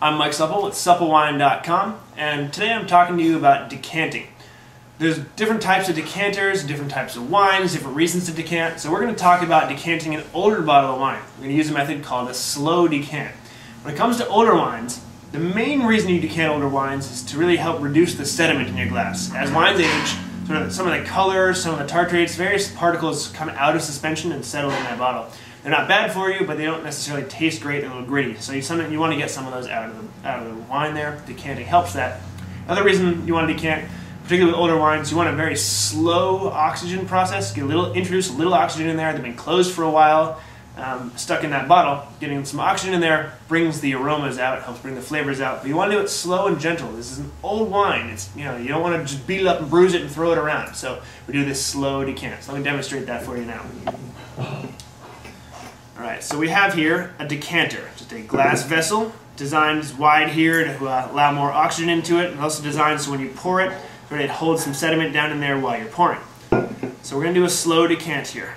I'm Mike Supple with SuppleWine.com, and today I'm talking to you about decanting. There's different types of decanters, different types of wines, different reasons to decant, so we're going to talk about decanting an older bottle of wine. We're going to use a method called a slow decant. When it comes to older wines, the main reason you decant older wines is to really help reduce the sediment in your glass. As wines age, some of the colors, some of the tartrates, various particles come out of suspension and settle in that bottle. They're not bad for you, but they don't necessarily taste great. They're a little gritty. So you want to get some of those out of the wine there. Decanting helps that. Another reason you want to decant, particularly with older wines, you want a very slow oxygen process. Introduce a little oxygen in there. They've been closed for a while, stuck in that bottle. Getting some oxygen in there brings the aromas out, helps bring the flavors out. But you want to do it slow and gentle. This is an old wine. It's, you don't want to just beat it up and bruise it and throw it around. So we do this slow decant. So let me demonstrate that for you now. Alright, so we have here a decanter, just a glass vessel, designed wide here to allow more oxygen into it, and also designed so when you pour it, it holds some sediment down in there while you're pouring. So we're going to do a slow decant here.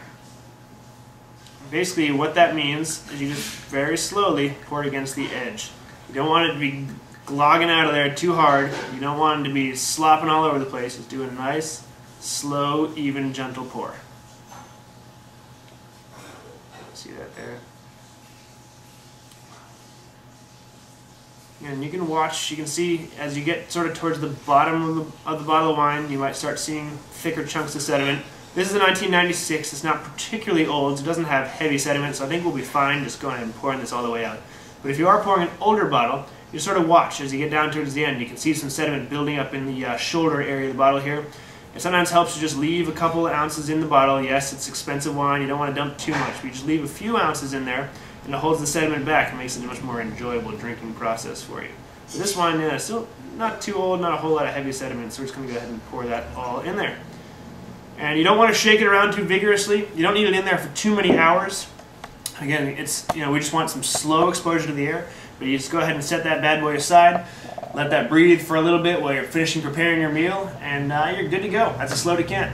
Basically what that means is you just very slowly pour it against the edge. You don't want it to be glogging out of there too hard, you don't want it to be slopping all over the place, just do a nice, slow, even, gentle pour. See that there? And you can watch, you can see as you get sort of towards the bottom of the bottle of wine, you might start seeing thicker chunks of sediment. This is a 1996, it's not particularly old, so it doesn't have heavy sediment, so I think we'll be fine just going ahead and pouring this all the way out. But if you are pouring an older bottle, you sort of watch as you get down towards the end. You can see some sediment building up in the shoulder area of the bottle here. It sometimes helps to just leave a couple of ounces in the bottle. Yes, it's expensive wine, you don't want to dump too much, but you just leave a few ounces in there and it holds the sediment back and makes it a much more enjoyable drinking process for you. So this wine is still not too old, not a whole lot of heavy sediment, so we're just going to go ahead and pour that all in there. And you don't want to shake it around too vigorously. You don't need it in there for too many hours. Again, it's, we just want some slow exposure to the air, but you just go ahead and set that bad boy aside. Let that breathe for a little bit while you're finishing preparing your meal, and you're good to go. That's a slow decant.